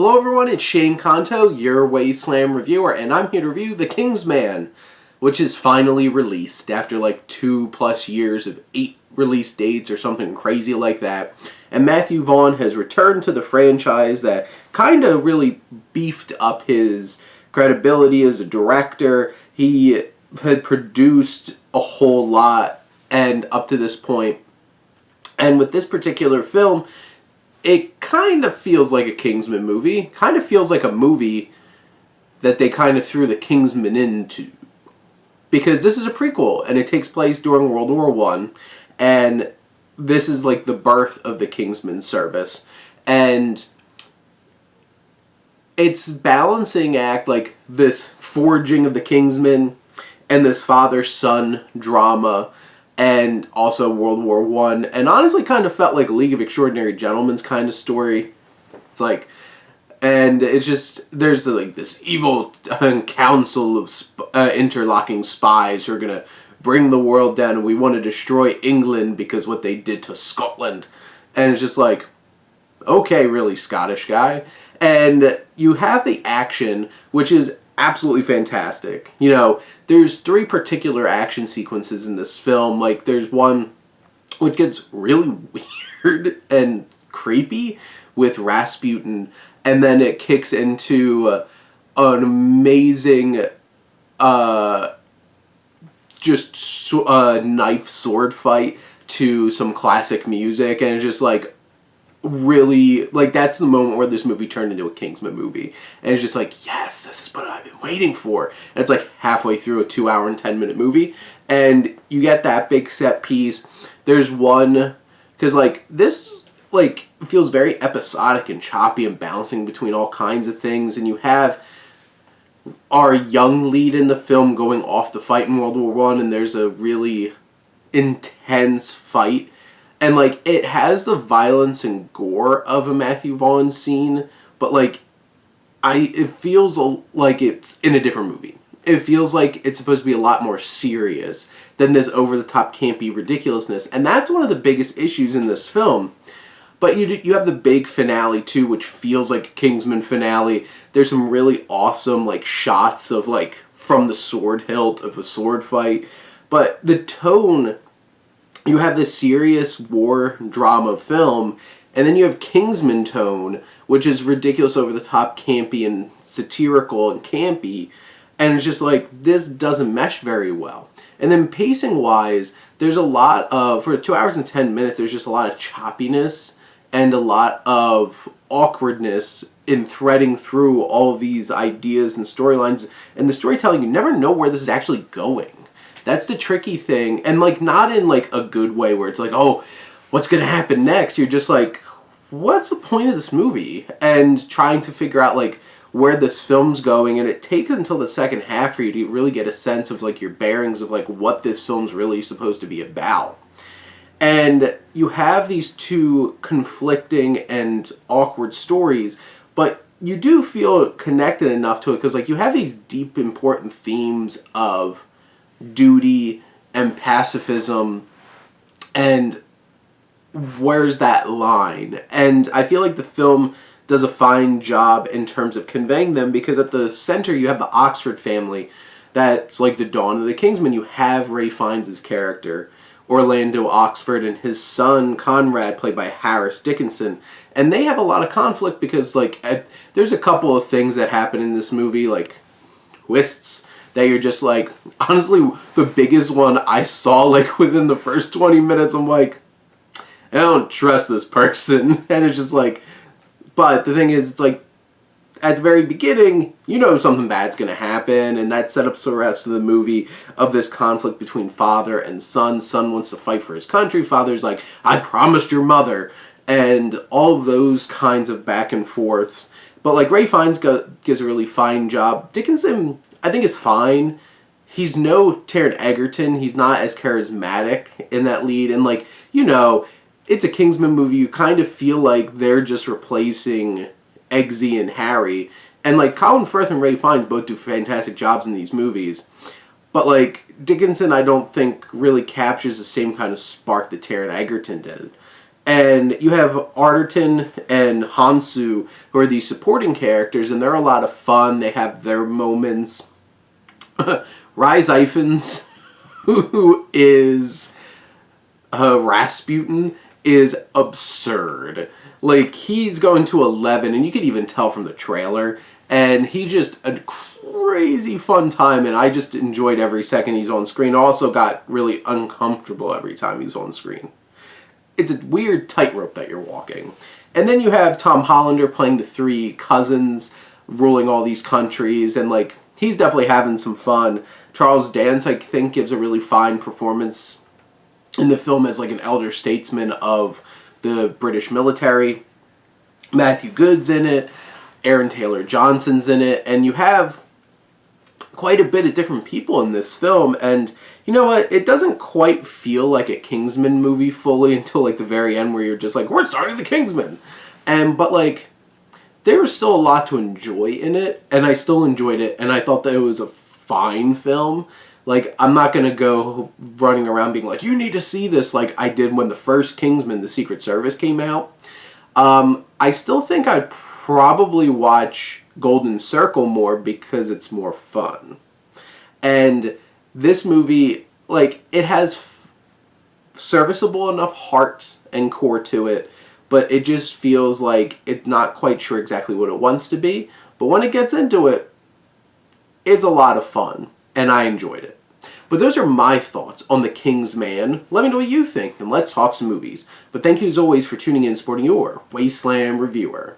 Hello everyone, it's Shane Kanto, your Wasteland reviewer, and I'm here to review The Kingsman, which is finally released after like 2+ years of 8 release dates or something crazy like that. And Matthew Vaughn has returned to the franchise that kind of really beefed up his credibility as a director. He had produced a whole lot and up to this point. And with this particular film, it kind of feels like a Kingsman movie. Kind of feels like a movie that they kind of threw the Kingsman into. Because this is a prequel, and it takes place during World War I, and this is like the birth of the Kingsman service. And it's balancing act, like this forging of the Kingsman and this father-son drama, and also World War I, and honestly kind of felt like League of Extraordinary Gentlemen's kind of story. It's like, and it's just, there's like this evil council of interlocking spies who are going to bring the world down, and we want to destroy England because what they did to Scotland. And it's just like, okay, really, Scottish guy? And you have the action, which is absolutely fantastic. You know, there's 3 particular action sequences in this film. Like, there's one which gets really weird and creepy with Rasputin, and then it kicks into an amazing knife sword fight to some classic music, and it's just like, really, like, that's the moment where this movie turned into a Kingsman movie. And it's just like, yes, this is what I've been waiting for. And it's like halfway through a 2-hour and 10-minute movie, and you get that big set piece. There's one, because like this like feels very episodic and choppy and bouncing between all kinds of things, and you have our young lead in the film going off the fight in World War I, and there's a really intense fight. And, like, it has the violence and gore of a Matthew Vaughn scene, but, like, it feels like it's in a different movie. It feels like it's supposed to be a lot more serious than this over-the-top campy ridiculousness. And that's one of the biggest issues in this film. But you have the big finale, too, which feels like a Kingsman finale. There's some really awesome, like, shots of, like, from the sword hilt of a sword fight. But the tone, you have this serious war drama film, and then you have Kingsman tone, which is ridiculous, over the top, campy, and satirical and campy, and it's just like, this doesn't mesh very well. And then pacing wise, there's a lot of, for 2 hours and 10 minutes, there's just a lot of choppiness and a lot of awkwardness in threading through all of these ideas and storylines, and the storytelling, you never know where this is actually going. That's the tricky thing, and like, not in like a good way where it's like, oh, what's gonna happen next? You're just like, what's the point of this movie? And trying to figure out like where this film's going, and it takes until the second half for you to really get a sense of like your bearings of like what this film's really supposed to be about. And you have these 2 conflicting and awkward stories, but you do feel connected enough to it, because like you have these deep, important themes of duty and pacifism, and where's that line? And I feel like the film does a fine job in terms of conveying them, because at the center you have the Oxford family. That's like the dawn of the Kingsman. You have Ralph Fiennes' character, Orlando Oxford, and his son Conrad, played by Harris Dickinson, and they have a lot of conflict because like there's a couple of things that happen in this movie, like twists, that you're just like, honestly, the biggest one I saw like within the first 20 minutes, I'm like, I don't trust this person. And it's just like, but the thing is, it's like, at the very beginning, you know something bad's going to happen, and that sets up the rest of the movie of this conflict between father and son. Son wants to fight for his country. Father's like, I promised your mother. And all of those kinds of back and forths. But like, Ralph Fiennes gives a really fine job. Dickinson, I think, is fine. He's no Taron Egerton. He's not as charismatic in that lead. And like, you know, it's a Kingsman movie. You kind of feel like they're just replacing Eggsy and Harry. And like, Colin Firth and Ralph Fiennes both do fantastic jobs in these movies. But like, Dickinson, I don't think really captures the same kind of spark that Taron Egerton did. And you have Arterton and Hounsou, who are these supporting characters, and they're a lot of fun. They have their moments. Rhys Ifans, who is Rasputin, is absurd. Like, he's going to 11, and you could even tell from the trailer, and he just a crazy fun time, and I just enjoyed every second he's on screen. Also got really uncomfortable every time he's on screen. It's a weird tightrope that you're walking. And then you have Tom Hollander playing the three cousins, ruling all these countries, and like, he's definitely having some fun. Charles Dance, I think, gives a really fine performance in the film as like an elder statesman of the British military. Matthew Goode's in it. Aaron Taylor Johnson's in it. And you have quite a bit of different people in this film. And you know what? It doesn't quite feel like a Kingsman movie fully until like the very end, where you're just like, we're starting the Kingsman. But like, there was still a lot to enjoy in it, and I still enjoyed it, and I thought that it was a fine film. Like, I'm not going to go running around being like, you need to see this, like I did when the first Kingsman, The Secret Service, came out. I still think I'd probably watch Golden Circle more because it's more fun. And this movie, like, it has serviceable enough heart and core to it, but it just feels like it's not quite sure exactly what it wants to be. But when it gets into it, it's a lot of fun, and I enjoyed it. But those are my thoughts on The Kingsman. Let me know what you think, and let's talk some movies. But thank you as always for tuning in and supporting your Wasteland reviewer.